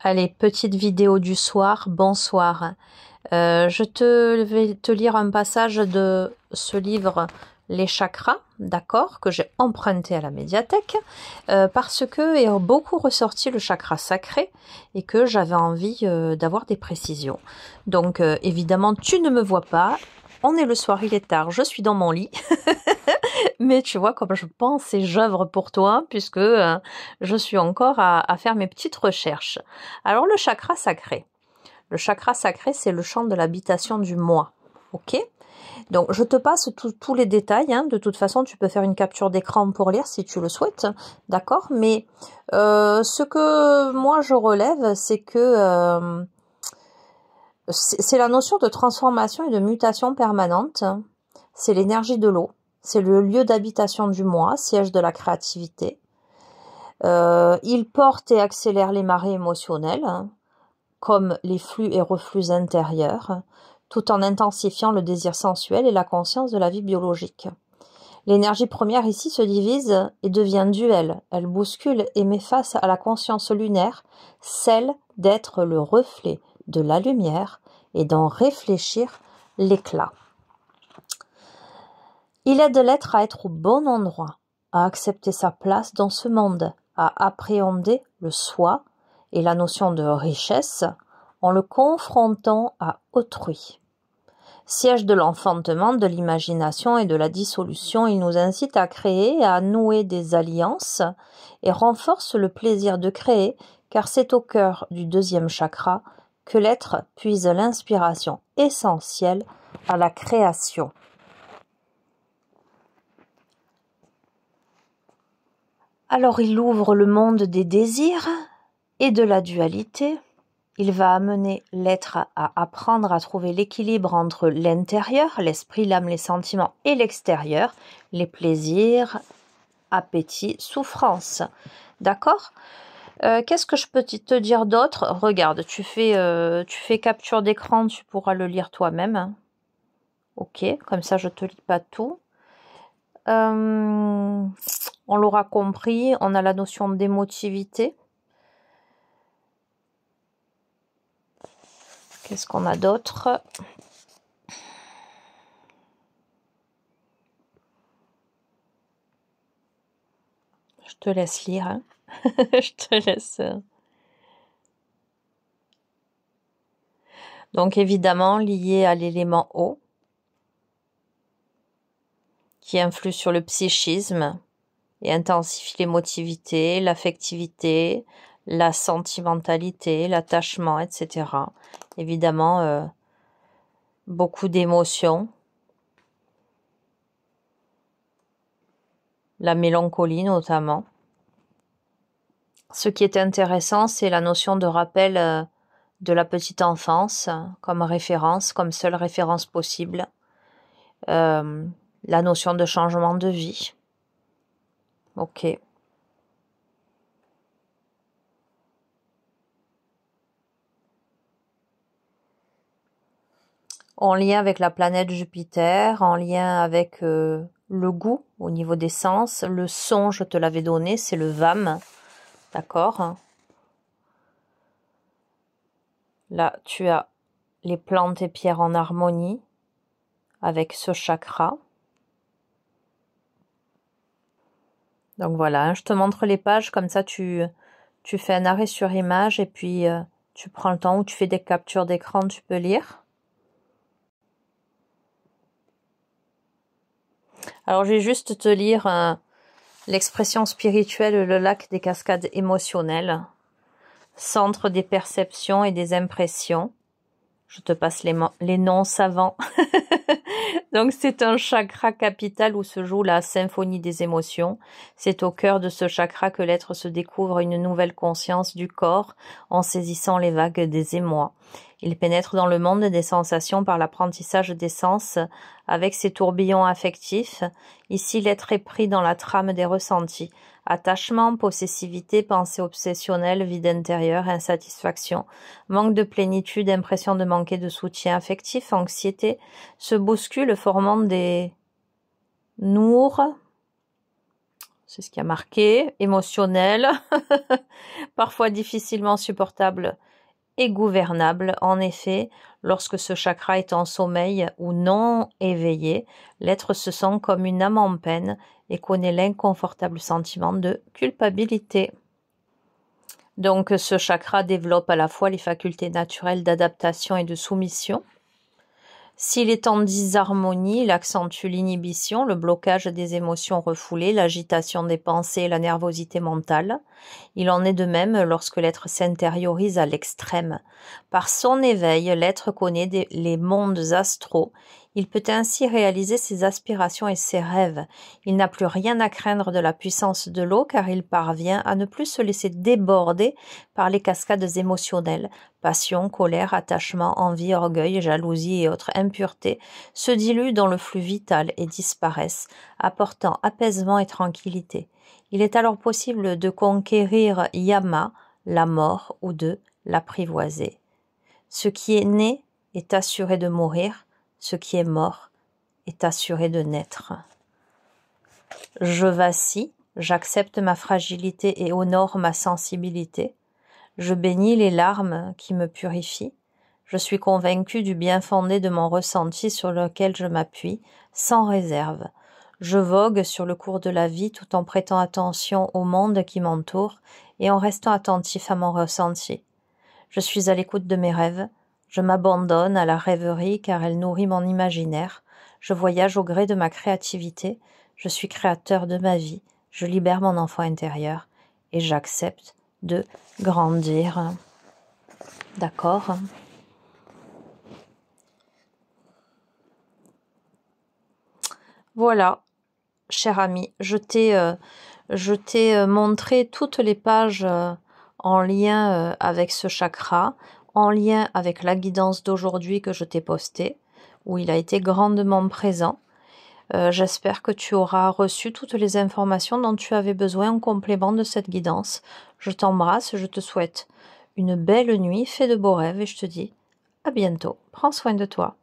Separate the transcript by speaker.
Speaker 1: Allez, petite vidéo du soir, bonsoir. Je vais te lire un passage de ce livre Les chakras, d'accord, que j'ai emprunté à la médiathèque, parce que est beaucoup ressorti le chakra sacré et que j'avais envie d'avoir des précisions. Donc évidemment, tu ne me vois pas, on est le soir, il est tard, je suis dans mon lit. Mais tu vois, comme je pense et j'œuvre pour toi, puisque je suis encore à faire mes petites recherches. Alors, le chakra sacré. Le chakra sacré, c'est le champ de l'habitation du moi. Ok? Donc, je te passe tous les détails. Hein. De toute façon, tu peux faire une capture d'écran pour lire si tu le souhaites. D'accord? Mais ce que moi, je relève, c'est que c'est la notion de transformation et de mutation permanente. C'est l'énergie de l'eau. C'est le lieu d'habitation du moi, siège de la créativité. Il porte et accélère les marées émotionnelles, hein, comme les flux et reflux intérieurs, tout en intensifiant le désir sensuel et la conscience de la vie biologique. L'énergie première ici se divise et devient duelle. Elle bouscule et met face à la conscience lunaire, celle d'être le reflet de la lumière et d'en réfléchir l'éclat. Il aide l'être à être au bon endroit, à accepter sa place dans ce monde, à appréhender le soi et la notion de richesse en le confrontant à autrui. Siège de l'enfantement, de l'imagination et de la dissolution, il nous incite à créer et à nouer des alliances et renforce le plaisir de créer, car c'est au cœur du deuxième chakra que l'être puise l'inspiration essentielle à la création. Alors il ouvre le monde des désirs et de la dualité. Il va amener l'être à apprendre à trouver l'équilibre entre l'intérieur, l'esprit, l'âme, les sentiments et l'extérieur, les plaisirs, appétits, souffrances. D'accord ? Qu'est-ce que je peux te dire d'autre ? Regarde, tu fais capture d'écran, tu pourras le lire toi-même. Ok, comme ça je ne te lis pas tout. On l'aura compris, on a la notion d'émotivité. Qu'est-ce qu'on a d'autre? Je te laisse lire. Hein. Je te laisse. Donc évidemment lié à l'élément eau, qui influe sur le psychisme et intensifie l'émotivité, l'affectivité, la sentimentalité, l'attachement, etc. Évidemment, beaucoup d'émotions. La mélancolie notamment. Ce qui est intéressant, c'est la notion de rappel de la petite enfance comme référence, comme seule référence possible. La notion de changement de vie. Ok. En lien avec la planète Jupiter, en lien avec le goût au niveau des sens, le son, je te l'avais donné, c'est le VAM, d'accord? Là, tu as les plantes et pierres en harmonie avec ce chakra. Donc voilà, hein, je te montre les pages, comme ça tu fais un arrêt sur image et puis tu prends le temps ou tu fais des captures d'écran, tu peux lire. Alors, je vais juste te lire l'expression spirituelle, le lac des cascades émotionnelles, centre des perceptions et des impressions. Je te passe les noms savants. Donc, c'est un chakra capital où se joue la symphonie des émotions. C'est au cœur de ce chakra que l'être se découvre une nouvelle conscience du corps en saisissant les vagues des émois. Il pénètre dans le monde des sensations par l'apprentissage des sens avec ses tourbillons affectifs. Ici, l'être est pris dans la trame des ressentis. Attachement, possessivité, pensée obsessionnelle, vide intérieur, insatisfaction, manque de plénitude, impression de manquer de soutien affectif, anxiété, se bousculent formant des nours, c'est ce qui a marqué, émotionnel, parfois difficilement supportable et gouvernable. En effet, lorsque ce chakra est en sommeil ou non éveillé, l'être se sent comme une âme en peine et connaît l'inconfortable sentiment de culpabilité. Donc ce chakra développe à la fois les facultés naturelles d'adaptation et de soumission. S'il est en disharmonie, il accentue l'inhibition, le blocage des émotions refoulées, l'agitation des pensées et la nervosité mentale. Il en est de même lorsque l'être s'intériorise à l'extrême. Par son éveil, l'être connaît les mondes astraux. Il peut ainsi réaliser ses aspirations et ses rêves. Il n'a plus rien à craindre de la puissance de l'eau car il parvient à ne plus se laisser déborder par les cascades émotionnelles. Passion, colère, attachement, envie, orgueil, jalousie et autres impuretés se diluent dans le flux vital et disparaissent, apportant apaisement et tranquillité. Il est alors possible de conquérir Yama, la mort, ou de l'apprivoiser. Ce qui est né est assuré de mourir, ce qui est mort est assuré de naître. Je vacille, j'accepte ma fragilité et honore ma sensibilité. Je bénis les larmes qui me purifient. Je suis convaincu du bien fondé de mon ressenti sur lequel je m'appuie, sans réserve. Je vogue sur le cours de la vie tout en prêtant attention au monde qui m'entoure et en restant attentif à mon ressenti. Je suis à l'écoute de mes rêves. Je m'abandonne à la rêverie car elle nourrit mon imaginaire. Je voyage au gré de ma créativité. Je suis créateur de ma vie. Je libère mon enfant intérieur et j'accepte de grandir. D'accord ? Voilà, cher ami, je t'ai montré toutes les pages en lien avec ce chakra, en lien avec la guidance d'aujourd'hui que je t'ai postée, où il a été grandement présent. J'espère que tu auras reçu toutes les informations dont tu avais besoin en complément de cette guidance. Je t'embrasse, je te souhaite une belle nuit, fais de beaux rêves et je te dis à bientôt. Prends soin de toi.